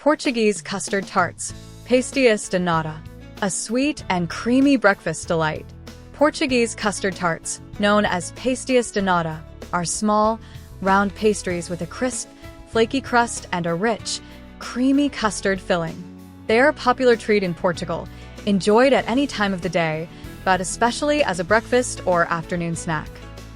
Portuguese Custard Tarts, Pastéis de Nata, a sweet and creamy breakfast delight. Portuguese custard tarts, known as Pastéis de Nata, are small, round pastries with a crisp, flaky crust and a rich, creamy custard filling. They are a popular treat in Portugal, enjoyed at any time of the day, but especially as a breakfast or afternoon snack.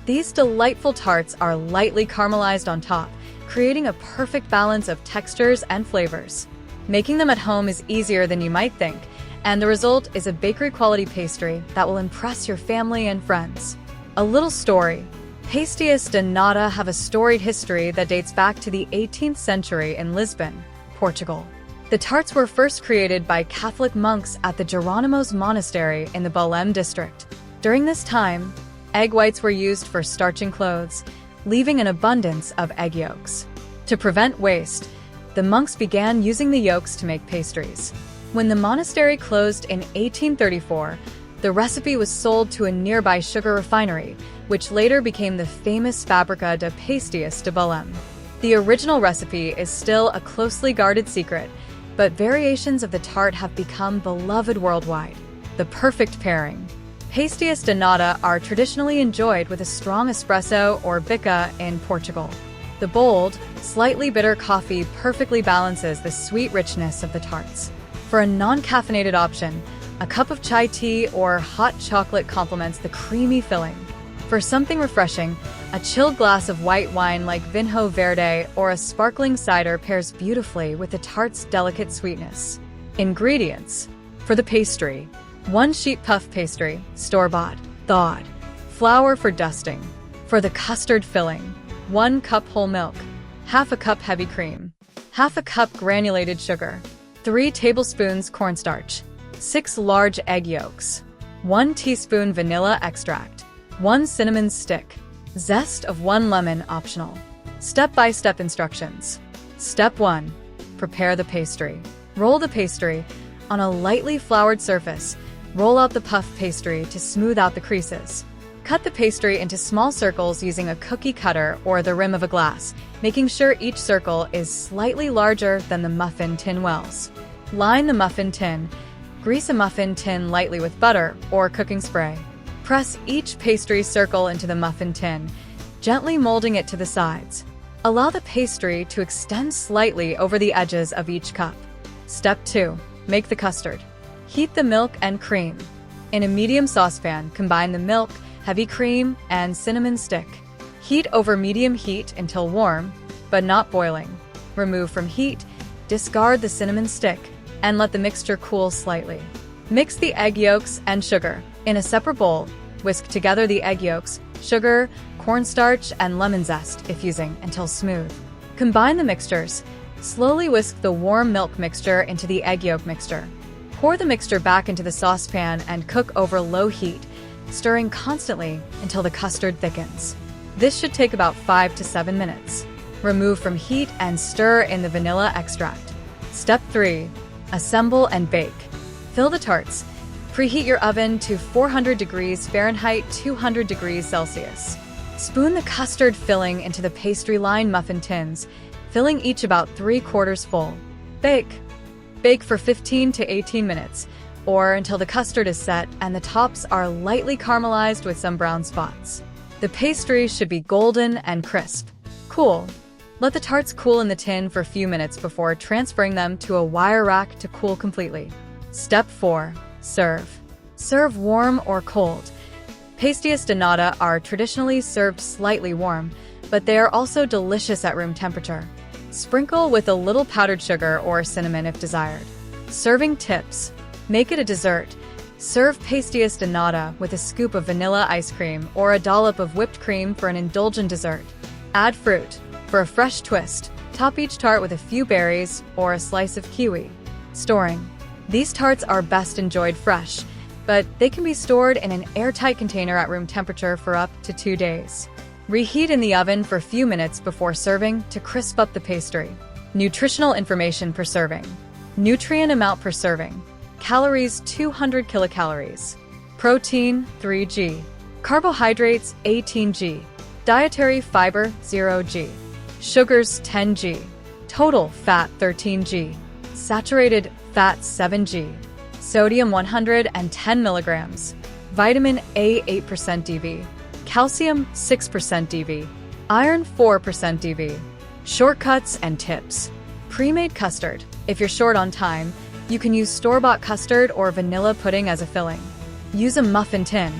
These delightful tarts are lightly caramelized on top, creating a perfect balance of textures and flavors. Making them at home is easier than you might think, and the result is a bakery-quality pastry that will impress your family and friends. A little story. Pastéis de Nata have a storied history that dates back to the 18th century in Lisbon, Portugal. The tarts were first created by Catholic monks at the Jerónimos Monastery in the Belém district. During this time, egg whites were used for starching clothes, leaving an abundance of egg yolks. To prevent waste, the monks began using the yolks to make pastries. When the monastery closed in 1834, the recipe was sold to a nearby sugar refinery, which later became the famous Fábrica de Pastéis de Belém. The original recipe is still a closely guarded secret, but variations of the tart have become beloved worldwide. The perfect pairing. Pastéis de Nata are traditionally enjoyed with a strong espresso or bica in Portugal. The bold, slightly bitter coffee perfectly balances the sweet richness of the tarts. For a non-caffeinated option, a cup of chai tea or hot chocolate complements the creamy filling. For something refreshing, a chilled glass of white wine like Vinho Verde or a sparkling cider pairs beautifully with the tart's delicate sweetness. Ingredients. For the pastry, 1 sheet puff pastry, store-bought, thawed. Flour for dusting. For the custard filling, 1 cup whole milk, half a cup heavy cream, half a cup granulated sugar, 3 tablespoons cornstarch, 6 large egg yolks, 1 teaspoon vanilla extract, 1 cinnamon stick, zest of 1 lemon optional. Step-by-step instructions. Step 1. Prepare the pastry. Roll the pastry. On a lightly floured surface, roll out the puff pastry to smooth out the creases. Cut the pastry into small circles using a cookie cutter or the rim of a glass, making sure each circle is slightly larger than the muffin tin wells. Line the muffin tin. Grease a muffin tin lightly with butter or cooking spray. Press each pastry circle into the muffin tin, gently molding it to the sides. Allow the pastry to extend slightly over the edges of each cup. Step 2. Make the custard. Heat the milk and cream. In a medium saucepan, combine the milk, heavy cream, and cinnamon stick. Heat over medium heat until warm, but not boiling. Remove from heat, discard the cinnamon stick, and let the mixture cool slightly. Mix the egg yolks and sugar. In a separate bowl, whisk together the egg yolks, sugar, cornstarch, and lemon zest, if using, until smooth. Combine the mixtures. Slowly whisk the warm milk mixture into the egg yolk mixture. Pour the mixture back into the saucepan and cook over low heat, stirring constantly until the custard thickens. This should take about 5 to 7 minutes. Remove from heat and stir in the vanilla extract. Step 3. Assemble and bake. Fill the tarts. Preheat your oven to 400 degrees Fahrenheit, 200 degrees Celsius. Spoon the custard filling into the pastry-lined muffin tins, filling each about 3/4 full. Bake. Bake for 15 to 18 minutes, or until the custard is set and the tops are lightly caramelized with some brown spots. The pastry should be golden and crisp. Cool. Let the tarts cool in the tin for a few minutes before transferring them to a wire rack to cool completely. Step 4. Serve. Serve warm or cold. Pastéis de Nata are traditionally served slightly warm, but they are also delicious at room temperature. Sprinkle with a little powdered sugar or cinnamon if desired. Serving tips. Make it a dessert. Serve Pastéis de Nata with a scoop of vanilla ice cream or a dollop of whipped cream for an indulgent dessert. Add fruit. For a fresh twist, top each tart with a few berries or a slice of kiwi. Storing. These tarts are best enjoyed fresh, but they can be stored in an airtight container at room temperature for up to 2 days. Reheat in the oven for a few minutes before serving to crisp up the pastry. Nutritional information per serving. Nutrient amount per serving. Calories 200 kilocalories. Protein 3g. Carbohydrates 18g. Dietary fiber 0g. Sugars 10g. Total fat 13g. saturated fat 7g, sodium 110 milligrams, vitamin A 8% DV, calcium 6% DV, iron 4% DV. Shortcuts and tips. Pre-made custard. If you're short on time, you can use store-bought custard or vanilla pudding as a filling. Use a muffin tin.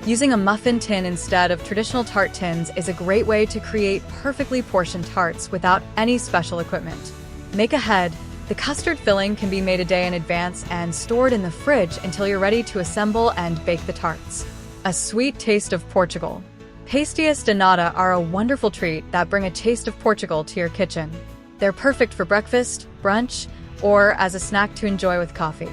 Using a muffin tin instead of traditional tart tins is a great way to create perfectly portioned tarts without any special equipment. Make ahead. The custard filling can be made a day in advance and stored in the fridge until you're ready to assemble and bake the tarts. A sweet taste of Portugal. Pastéis de Nata are a wonderful treat that bring a taste of Portugal to your kitchen. They're perfect for breakfast, brunch, or as a snack to enjoy with coffee.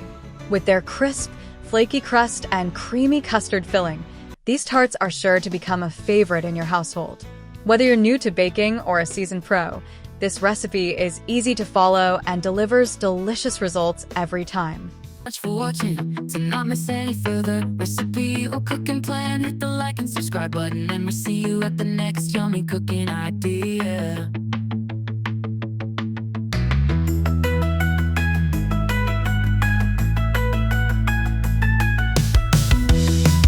With their crisp, flaky crust and creamy custard filling, these tarts are sure to become a favorite in your household. Whether you're new to baking or a seasoned pro, this recipe is easy to follow and delivers delicious results every time. Much for watching. To not miss any further recipe or cooking plan, hit the like and subscribe button, and we'll see you at the next yummy cooking idea.